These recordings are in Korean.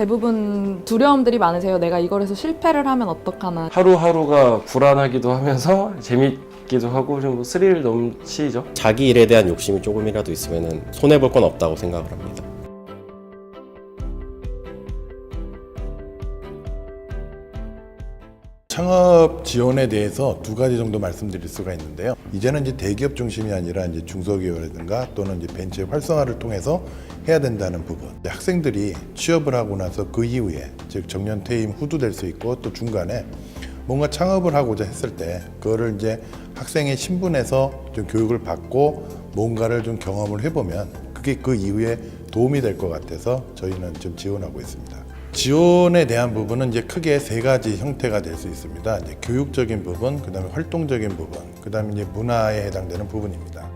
대부분 두려움들이 많으세요. 내가 이걸 해서 실패를 하면 어떡하나. 하루하루가 불안하기도 하면서 재밌기도 하고 좀 스릴 넘치죠. 자기 일에 대한 욕심이 조금이라도 있으면 손해볼 건 없다고 생각을 합니다. 창업 지원에 대해서 두 가지 정도 말씀드릴 수가 있는데요. 이제는 이제 대기업 중심이 아니라 이제 중소기업이라든가 또는 이제 벤처의 활성화를 통해서 해야 된다는 부분. 학생들이 취업을 하고 나서 그 이후에 즉 정년 퇴임 후도 될 수 있고 또 중간에 뭔가 창업을 하고자 했을 때 그거를 이제 학생의 신분에서 좀 교육을 받고 뭔가를 좀 경험을 해보면 그게 그 이후에 도움이 될 것 같아서 저희는 좀 지원하고 있습니다. 지원에 대한 부분은 이제 크게 세 가지 형태가 될 수 있습니다. 이제 교육적인 부분, 그다음에 활동적인 부분, 그다음에 이제 문화에 해당되는 부분입니다.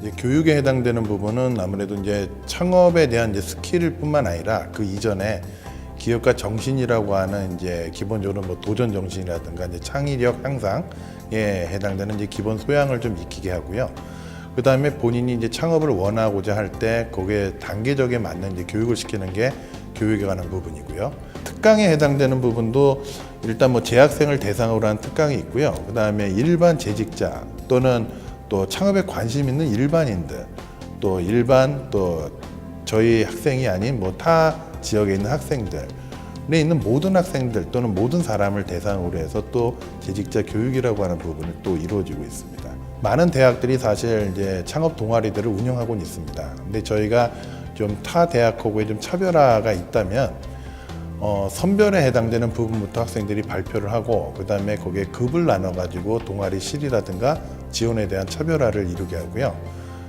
이제 교육에 해당되는 부분은 아무래도 이제 창업에 대한 이제 스킬일 뿐만 아니라 그 이전에 기업가 정신이라고 하는 이제 기본적으로 뭐 도전 정신이라든가 이제 창의력 향상에 해당되는 이제 기본 소양을 좀 익히게 하고요. 그 다음에 본인이 이제 창업을 원하고자 할 때 거기에 단계적에 맞는 이제 교육을 시키는 게 교육에 관한 부분이고요. 특강에 해당되는 부분도 일단 뭐 재학생을 대상으로 한 특강이 있고요. 그 다음에 일반 재직자 또는 또 창업에 관심 있는 일반인들 또 일반 또 저희 학생이 아닌 뭐 타 지역에 있는 학생들에 있는 모든 학생들 또는 모든 사람을 대상으로 해서 또 재직자 교육이라고 하는 부분을 또 이루어지고 있습니다. 많은 대학들이 사실 이제 창업 동아리들을 운영하고는 있습니다. 근데 저희가 좀 타 대학하고의 좀 차별화가 있다면 선별에 해당되는 부분부터 학생들이 발표를 하고 그 다음에 거기에 급을 나눠가지고 동아리 실이라든가 지원에 대한 차별화를 이루게 하고요.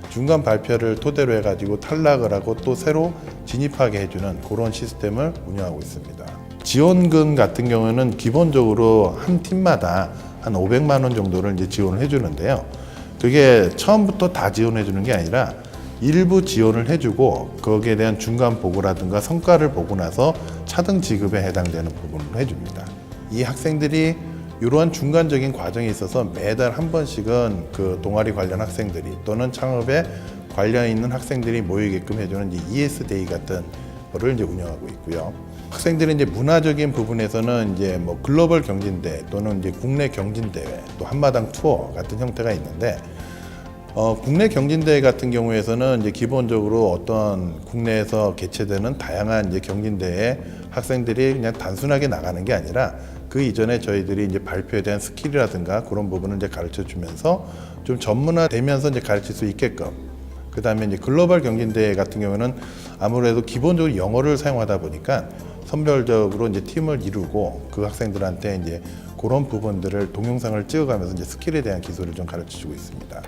중간 발표를 토대로 해가지고 탈락을 하고 또 새로 진입하게 해주는 그런 시스템을 운영하고 있습니다. 지원금 같은 경우는 기본적으로 한 팀마다 한 500만 원 정도를 이제 지원을 해주는데요. 그게 처음부터 다 지원해 주는 게 아니라 일부 지원을 해주고 거기에 대한 중간 보고라든가 성과를 보고 나서 차등 지급에 해당되는 부분을 해줍니다. 이 학생들이 이러한 중간적인 과정에 있어서 매달 한 번씩은 그 동아리 관련 학생들이 또는 창업에 관련 있는 학생들이 모이게끔 해주는 이제 ES데이 같은 거를 이제 운영하고 있고요. 학생들이 이제 문화적인 부분에서는 이제 뭐 글로벌 경진대 또는 이제 국내 경진대회 또 한마당 투어 같은 형태가 있는데 국내 경진대회 같은 경우에서는 이제 기본적으로 어떤 국내에서 개최되는 다양한 이제 경진대회에 학생들이 그냥 단순하게 나가는 게 아니라 그 이전에 저희들이 이제 발표에 대한 스킬이라든가 그런 부분을 이제 가르쳐 주면서 좀 전문화되면서 이제 가르칠 수 있게끔 그 다음에 이제 글로벌 경진대회 같은 경우는 아무래도 기본적으로 영어를 사용하다 보니까 선별적으로 이제 팀을 이루고 그 학생들한테 이제 그런 부분들을 동영상을 찍어가면서 이제 스킬에 대한 기술을 좀 가르쳐 주고 있습니다.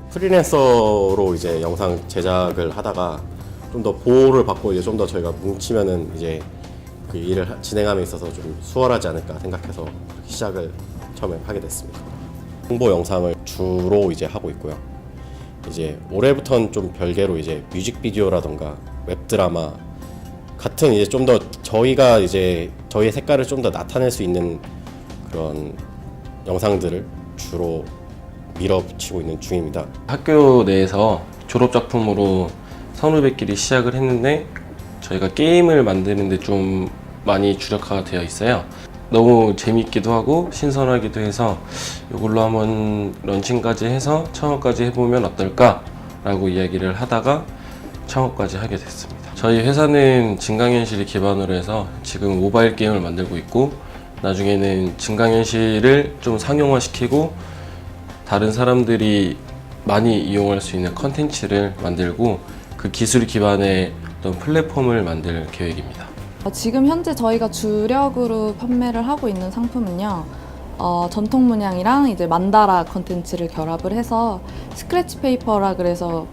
프리랜서로 이제 영상 제작을 하다가 좀 더 보호를 받고 이제 좀 더 저희가 뭉치면은 이제 그 일을 진행함에 있어서 좀 수월하지 않을까 생각해서 시작을 처음에 하게 됐습니다. 홍보 영상을 주로 이제 하고 있고요. 이제 올해부터는 좀 별개로 이제 뮤직비디오라던가 웹드라마 같은 이제 좀 더 저희가 이제 저희의 색깔을 좀 더 나타낼 수 있는 그런 영상들을 주로 밀어붙이고 있는 중입니다. 학교 내에서 졸업작품으로 선후배끼리 시작을 했는데 저희가 게임을 만드는데 좀 많이 주력화가 되어 있어요. 너무 재밌기도 하고 신선하기도 해서 이걸로 한번 런칭까지 해서 창업까지 해보면 어떨까 라고 이야기를 하다가 창업까지 하게 됐습니다. 저희 회사는 증강현실을 기반으로 해서 지금 모바일 게임을 만들고 있고 나중에는 증강현실을 좀 상용화시키고 다른 사람들이 많이 이용할 수 있는 컨텐츠를 만들고 그 기술 기반의 어떤 플랫폼을 만들 계획입니다. 지금 현재 저희가 주력으로 판매를 하고 있는 상품은요. 전통 문양이랑 이제 만다라 컨텐츠를 결합을 해서 스크래치 페이퍼라 그래서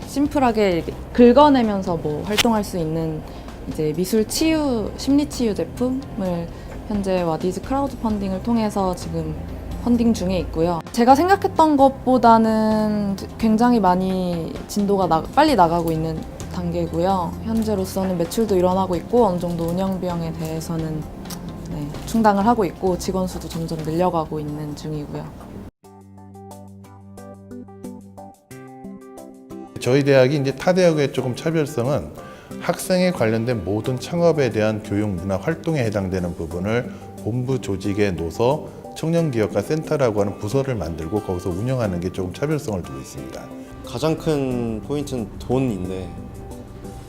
심플하게 긁어내면서 뭐 활동할 수 있는 이제 미술 치유, 심리 치유 제품을 현재 와디즈 크라우드 펀딩을 통해서 지금 펀딩 중에 있고요. 제가 생각했던 것보다는 굉장히 많이 진도가 빨리 나가고 있는 단계고요. 현재로서는 매출도 일어나고 있고 어느 정도 운영 비용에 대해서는 충당을 하고 있고 직원 수도 점점 늘려가고 있는 중이고요. 저희 대학이 이제 타 대학의 조금 차별성은 학생에 관련된 모든 창업에 대한 교육 문화 활동에 해당되는 부분을 본부 조직에 놓아서 청년기업가 센터라고 하는 부서를 만들고 거기서 운영하는 게 조금 차별성을 두고 있습니다. 가장 큰 포인트는 돈인데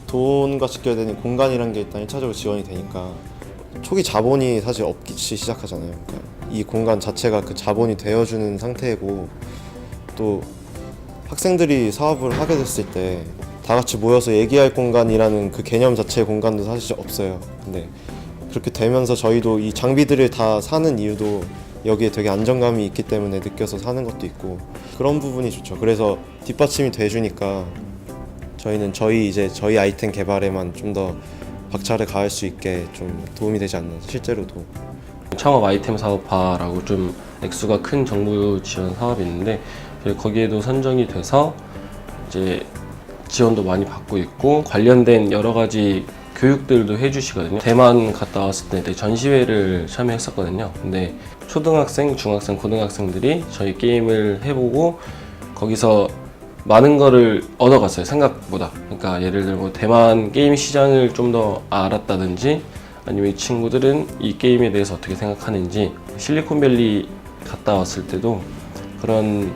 돈과 직결되는 공간이라는 게 일단 1차적으로 지원이 되니까 초기 자본이 사실 없기 시작하잖아요. 그러니까 이 공간 자체가 그 자본이 되어주는 상태고 또 학생들이 사업을 하게 됐을 때 다 같이 모여서 얘기할 공간이라는 그 개념 자체의 공간도 사실 없어요. 근데 그렇게 되면서 저희도 이 장비들을 다 사는 이유도 여기에 되게 안정감이 있기 때문에 느껴서 사는 것도 있고 그런 부분이 좋죠. 그래서 뒷받침이 돼주니까 저희는 저희 아이템 개발에만 좀 더 박차를 가할 수 있게 좀 도움이 되지 않나 실제로도. 창업 아이템 사업화라고 좀 액수가 큰 정부 지원 사업이 있는데 거기에도 선정이 돼서 이제 지원도 많이 받고 있고 관련된 여러 가지 교육들도 해주시거든요. 대만 갔다 왔을 때 되게 전시회를 참여했었거든요. 근데 초등학생, 중학생, 고등학생들이 저희 게임을 해보고 거기서 많은 거를 얻어갔어요. 생각보다. 그러니까 예를 들고 대만 게임 시장을 좀 더 알았다든지 아니면 이 친구들은 이 게임에 대해서 어떻게 생각하는지 실리콘밸리 갔다 왔을 때도 그런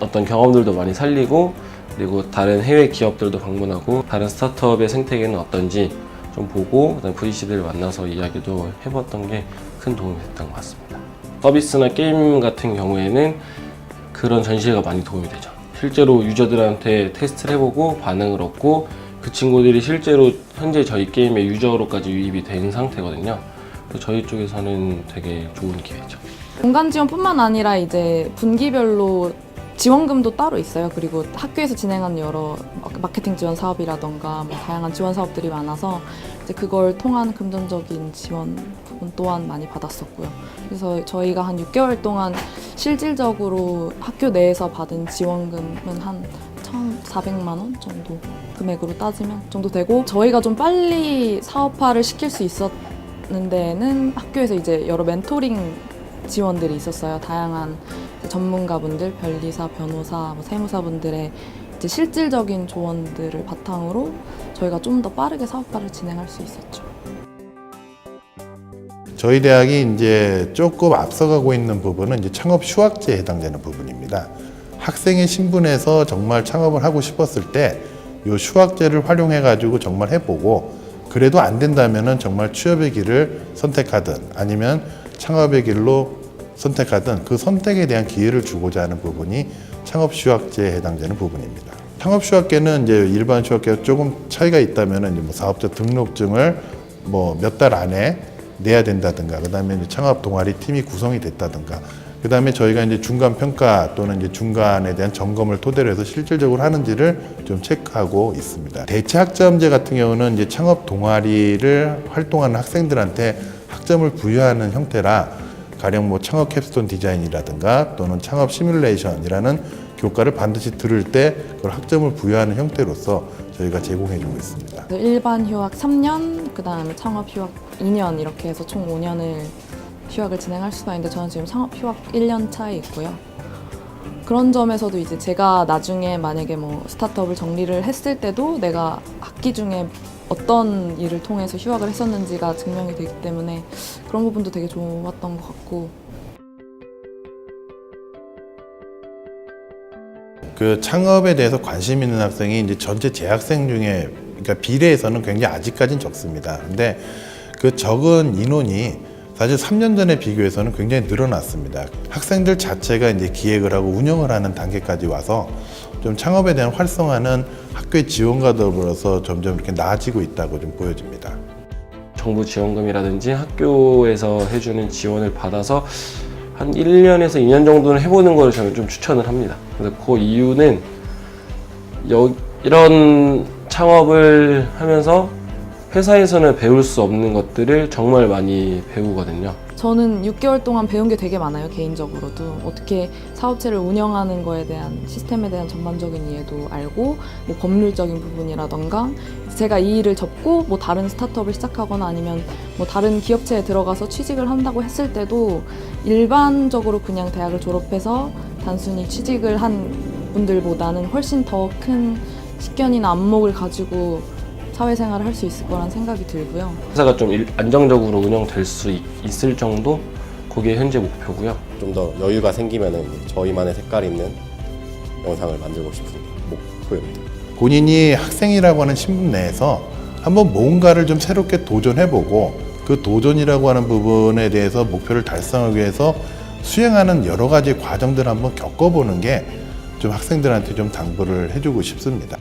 어떤 경험들도 많이 살리고 그리고 다른 해외 기업들도 방문하고 다른 스타트업의 생태계는 어떤지 좀 보고 그다음에 VC들을 만나서 이야기도 해봤던 게 큰 도움이 됐던 것 같습니다. 서비스나 게임 같은 경우에는 그런 전시회가 많이 도움이 되죠. 실제로 유저들한테 테스트를 해보고 반응을 얻고 그 친구들이 실제로 현재 저희 게임의 유저로까지 유입이 된 상태거든요. 그래서 저희 쪽에서는 되게 좋은 기회죠. 공간 지원뿐만 아니라 이제 분기별로 지원금도 따로 있어요. 그리고 학교에서 진행하는 여러 마케팅 지원 사업이라던가 뭐 다양한 지원 사업들이 많아서 이제 그걸 통한 금전적인 지원 부분 또한 많이 받았었고요. 그래서 저희가 한 6개월 동안 실질적으로 학교 내에서 받은 지원금은 한 1,400만 원 정도 금액으로 따지면 정도 되고 저희가 좀 빨리 사업화를 시킬 수 있었는 데에는 학교에서 이제 여러 멘토링 지원들이 있었어요. 다양한 전문가분들, 변리사, 변호사, 세무사분들의 이제 실질적인 조언들을 바탕으로 저희가 좀 더 빠르게 사업화를 진행할 수 있었죠. 저희 대학이 이제 조금 앞서가고 있는 부분은 이제 창업 휴학제에 해당되는 부분입니다. 학생의 신분에서 정말 창업을 하고 싶었을 때 이 휴학제를 활용해 가지고 정말 해보고 그래도 안 된다면은 정말 취업의 길을 선택하든 아니면 창업의 길로 선택하든 그 선택에 대한 기회를 주고자 하는 부분이 창업 휴학제에 해당되는 부분입니다. 창업 휴학계는 이제 일반 휴학계와 조금 차이가 있다면은 이제 뭐 사업자 등록증을 뭐 몇 달 안에 내야 된다든가, 그다음에 이제 창업 동아리 팀이 구성이 됐다든가, 그다음에 저희가 이제 중간 평가 또는 이제 중간에 대한 점검을 토대로 해서 실질적으로 하는지를 좀 체크하고 있습니다. 대체 학점제 같은 경우는 이제 창업 동아리를 활동하는 학생들한테 학점을 부여하는 형태라 가령 뭐 창업 캡스톤 디자인이라든가 또는 창업 시뮬레이션이라는 교과를 반드시 들을 때 그걸 학점을 부여하는 형태로서 저희가 제공해주고 있습니다. 일반 휴학 3년, 그 다음에 창업 휴학 2년 이렇게 해서 총 5년을 휴학을 진행할 수가 있는데 저는 지금 창업 휴학 1년 차에 있고요. 그런 점에서도 이제 제가 나중에 만약에 뭐 스타트업을 정리를 했을 때도 내가 학기 중에 어떤 일을 통해서 휴학을 했었는지가 증명이 되기 때문에 그런 부분도 되게 좋았던 것 같고. 그 창업에 대해서 관심 있는 학생이 이제 전체 재학생 중에 그러니까 비례해서는 굉장히 아직까지는 적습니다. 근데 그 적은 인원이 사실 3년 전에 비교해서는 굉장히 늘어났습니다. 학생들 자체가 이제 기획을 하고 운영을 하는 단계까지 와서 좀 창업에 대한 활성화는 학교의 지원과 더불어서 점점 이렇게 나아지고 있다고 좀 보여집니다. 정부 지원금이라든지 학교에서 해주는 지원을 받아서 한 1년에서 2년 정도는 해보는 걸 저는 좀 추천을 합니다. 그래서 그 이유는 이런 창업을 하면서 회사에서는 배울 수 없는 것들을 정말 많이 배우거든요. 저는 6개월 동안 배운 게 되게 많아요. 개인적으로도 어떻게 사업체를 운영하는 거에 대한 시스템에 대한 전반적인 이해도 알고 뭐 법률적인 부분이라던가 제가 이 일을 접고 뭐 다른 스타트업을 시작하거나 아니면 뭐 다른 기업체에 들어가서 취직을 한다고 했을 때도 일반적으로 그냥 대학을 졸업해서 단순히 취직을 한 분들보다는 훨씬 더 큰 식견이나 안목을 가지고 사회생활을 할 수 있을 거란 생각이 들고요. 회사가 좀 안정적으로 운영될 수 있을 정도? 그게 현재 목표고요. 좀 더 여유가 생기면은 이제 저희만의 색깔 있는 영상을 만들고 싶은 목표입니다. 본인이 학생이라고 하는 신분 내에서 한번 뭔가를 좀 새롭게 도전해보고 그 도전이라고 하는 부분에 대해서 목표를 달성하기 위해서 수행하는 여러 가지 과정들을 한번 겪어보는 게 좀 학생들한테 좀 당부를 해주고 싶습니다.